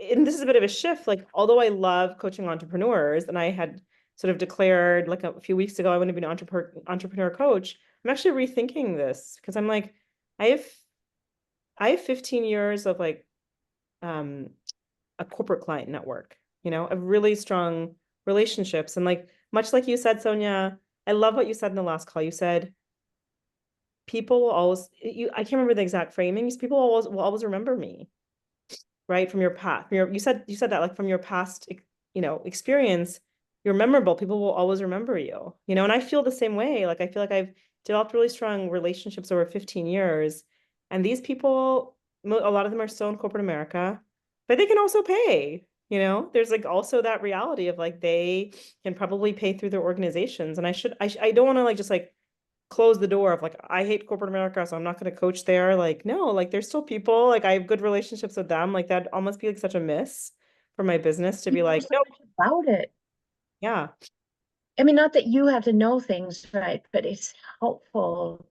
[SPEAKER 1] and this is a bit of a shift, like although I love coaching entrepreneurs and I had sort of declared like a few weeks ago I want to be an entrepreneur coach, I'm actually rethinking this because I'm like, I have I have 15 years of like um a corporate client network, you know, of really strong relationships. And like, much like you said, Sonja, I love what you said in the last call. You said, people will always, I can't remember the exact framing. People will always remember me, right? From your past, you said that like from your past, you know, experience, you're memorable. People will always remember you, you know, and I feel the same way. Like, I feel like I've developed really strong relationships over 15 years. And these people, a lot of them are still in corporate America, but they can also pay, you know, there's like also that reality of like, they can probably pay through their organizations. And I don't want to like, just like close the door of like, I hate corporate America, so I'm not going to coach there. Like, no, like there's still people, like I have good relationships with them. Like that almost be like such a miss for my business to
[SPEAKER 3] You
[SPEAKER 1] be
[SPEAKER 3] know
[SPEAKER 1] like,
[SPEAKER 3] so
[SPEAKER 1] no,
[SPEAKER 3] much about it.
[SPEAKER 1] yeah,
[SPEAKER 3] I mean, not that you have to know things, right? But it's helpful.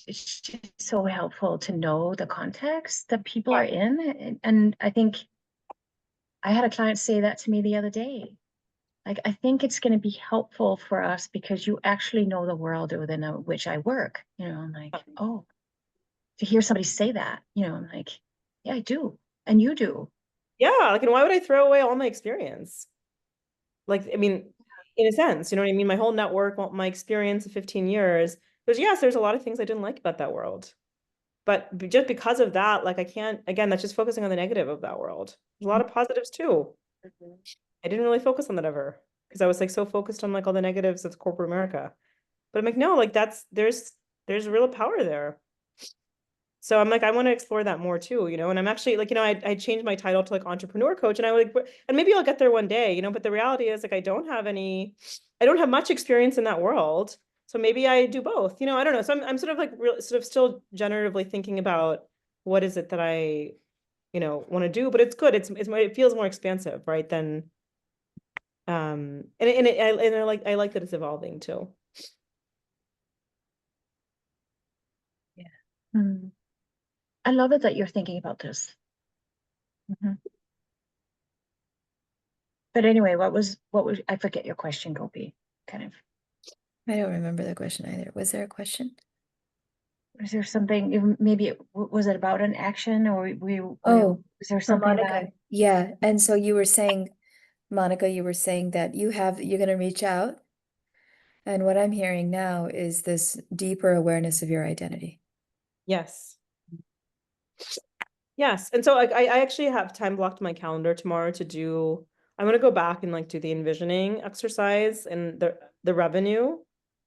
[SPEAKER 3] It's just so helpful to know the context that people are in. And I think I had a client say that to me the other day. Like, I think it's going to be helpful for us because you actually know the world within which I work. You know, I'm like, oh, to hear somebody say that, you know, I'm like, yeah, I do. And you do.
[SPEAKER 1] yeah. Like, and why would I throw away all my experience? Like, I mean, in a sense, you know what I mean? My whole network, my experience of 15 years, there's a lot of things I didn't like about that world. But just because of that, like I can't, again, that's just focusing on the negative of that world. There's a lot of positives too. I didn't really focus on that ever because I was like so focused on like all the negatives of corporate America. But I'm like, no, like there's real power there. So I'm like, I want to explore that more too, you know, and I'm actually like, you know, I changed my title to like entrepreneur coach and I like, and maybe I'll get there one day, you know, but the reality is like, I don't have much experience in that world. So maybe I do both, you know, I don't know. So I'm sort of like real, sort of still generatively thinking about what is it that I, you know, want to do, but it's good. It feels more expansive, right? Than, and I like that it's evolving too.
[SPEAKER 3] Yeah. Mm. I love it that you're thinking about this. Mhm. But anyway, I forget your question, Gopi. Kind of,
[SPEAKER 2] I don't remember the question either. Was there a question?
[SPEAKER 3] is there something, maybe was it about an action or
[SPEAKER 2] Oh,
[SPEAKER 3] is there
[SPEAKER 2] for
[SPEAKER 3] something that,
[SPEAKER 2] Monica. Yeah. And so you were saying, Monica, you were saying that you're going to reach out. And what I'm hearing now is this deeper awareness of your identity.
[SPEAKER 1] Yes. Yes. And so like I actually have time blocked my calendar tomorrow to do, I'm gonna go back and like do the envisioning exercise and the revenue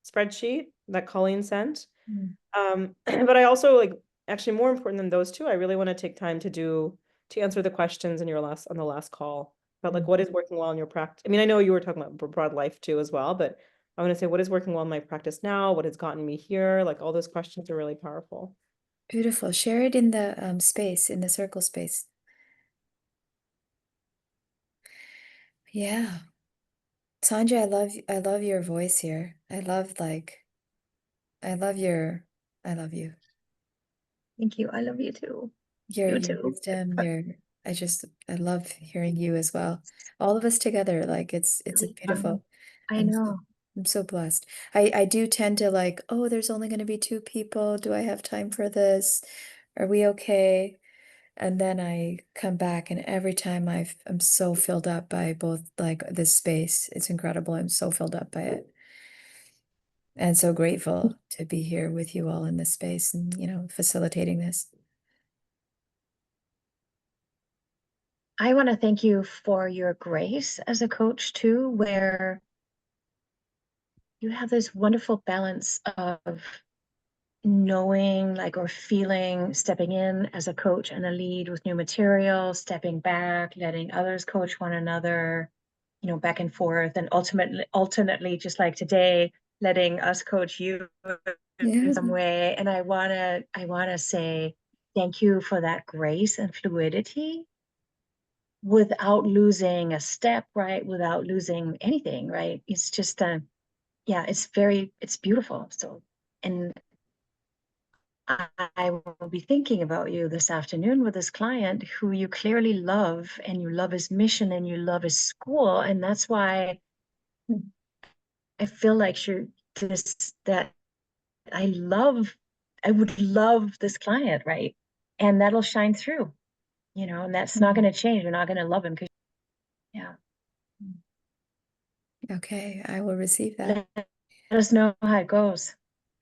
[SPEAKER 1] spreadsheet that Colleen sent.
[SPEAKER 2] Mm.
[SPEAKER 1] But I also like actually more important than those two, I really want to take time to answer the questions in your on the last call about like what is working well in your practice. I mean, I know you were talking about broad life too as well, but I want to say what is working well in my practice now, what has gotten me here, like all those questions are really powerful.
[SPEAKER 2] Beautiful. Share it in the space, in the circle space. Yeah. Sonja, I love your voice here. I love I love you.
[SPEAKER 3] thank you. I love you too.
[SPEAKER 2] Your
[SPEAKER 3] You too.
[SPEAKER 2] wisdom, I love hearing you as well. All of us together, like it's a
[SPEAKER 3] Really fun.
[SPEAKER 2] beautiful.
[SPEAKER 3] I
[SPEAKER 2] I'm
[SPEAKER 3] know.
[SPEAKER 2] I'm so blessed. I do tend to like, oh, there's only going to be two people. Do I have time for this? Are we okay? And then I come back, and every time I'm so filled up by both like this space. It's incredible. I'm so filled up by it. And so grateful to be here with you all in this space and, facilitating this.
[SPEAKER 3] I want to thank you for your grace as a coach too, where you have this wonderful balance of knowing like or feeling, stepping in as a coach and a lead with new material, stepping back, letting others coach one another, back and forth, and alternately, just like today, letting us coach you
[SPEAKER 2] Yeah.
[SPEAKER 3] in some way. And I wanna say thank you for that grace and fluidity without losing a step, right? Without losing anything, right? It's just yeah, it's beautiful. So, and I will be thinking about you this afternoon with this client who you clearly love, and you love his mission and you love his school. And that's why I feel like that I would love this client, right? And that'll shine through, and that's not going to change. You're not going to love him because, yeah.
[SPEAKER 2] Okay, I will receive that.
[SPEAKER 3] Let us know how it goes.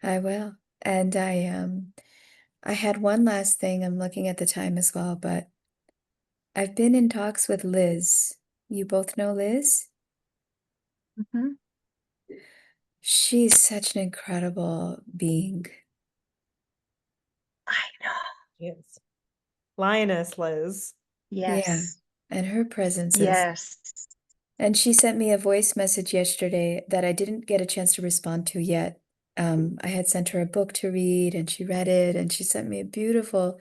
[SPEAKER 2] I will. And I had one last thing. I'm looking at the time as well, but I've been in talks with Liz. You both know Liz?
[SPEAKER 3] Mhm.
[SPEAKER 2] She's such an incredible being.
[SPEAKER 3] I know.
[SPEAKER 1] Yes. Lioness, Liz.
[SPEAKER 2] Yeah.
[SPEAKER 3] Yes.
[SPEAKER 2] And her presence is.
[SPEAKER 3] Yes.
[SPEAKER 2] And she sent me a voice message yesterday that I didn't get a chance to respond to yet. I had sent her a book to read and she read it and she sent me a beautiful,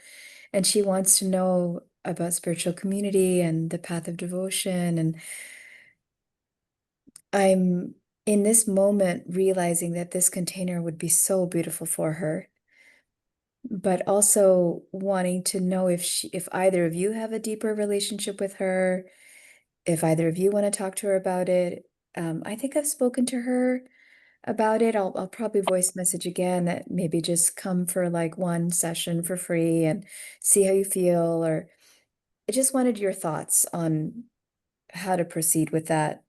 [SPEAKER 2] and she wants to know about spiritual community and the path of devotion. And I'm in this moment realizing that this container would be so beautiful for her, but also wanting to know if either of you have a deeper relationship with her, if either of you want to talk to her about it. I think I've spoken to her about it. I'll probably voice message again that maybe just come for like one session for free and see how you feel. Or I just wanted your thoughts on how to proceed with that.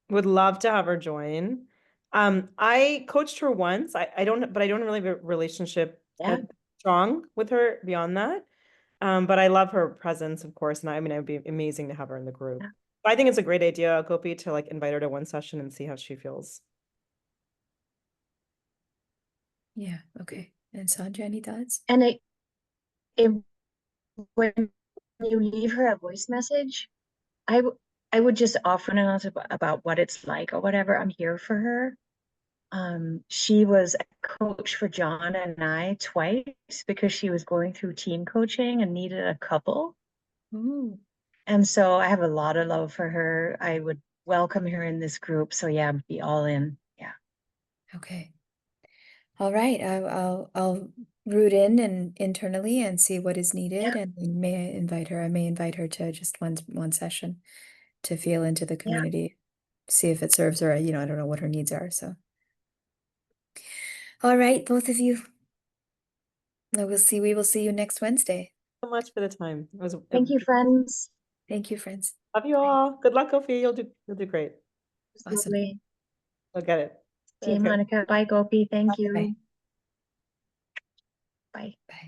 [SPEAKER 1] Would love to have her join. I coached her once. I don't, but I don't really have a relationship
[SPEAKER 3] Yeah.
[SPEAKER 1] strong with her beyond that. But I love her presence, of course, and I mean, it would be amazing to have her in the group.
[SPEAKER 3] Yeah.
[SPEAKER 1] I think it's a great idea, Gopi, to like invite her to one session and see how she feels.
[SPEAKER 2] Yeah, okay. And Sonja, any thoughts?
[SPEAKER 3] And it when you leave her a voice message, I would just offer notes about what it's like or whatever. I'm here for her. She was a coach for John and I twice because she was going through team coaching and needed a couple.
[SPEAKER 2] Ooh,
[SPEAKER 3] And so I have a lot of love for her. I would welcome her in this group. So yeah, be all in. Yeah.
[SPEAKER 2] okay. All right. I'll root in and internally and see what is needed,
[SPEAKER 3] Yeah.
[SPEAKER 2] and may invite her. I may invite her to just one session to feel into the
[SPEAKER 3] Yeah.
[SPEAKER 2] community, see if it serves her. I don't know what her needs are. So, all right, both of you. We will see you next Wednesday.
[SPEAKER 1] So much for the time. It was
[SPEAKER 3] Thank you, friends.
[SPEAKER 2] Thank you, friends.
[SPEAKER 1] love you all. Good luck, Gopi. You'll do great.
[SPEAKER 3] It was
[SPEAKER 2] Awesome.
[SPEAKER 3] lovely.
[SPEAKER 1] You'll get it.
[SPEAKER 3] See you,
[SPEAKER 1] Okay.
[SPEAKER 3] Monika. Bye, Gopi. Thank
[SPEAKER 2] Bye.
[SPEAKER 3] you. Bye.
[SPEAKER 2] Bye.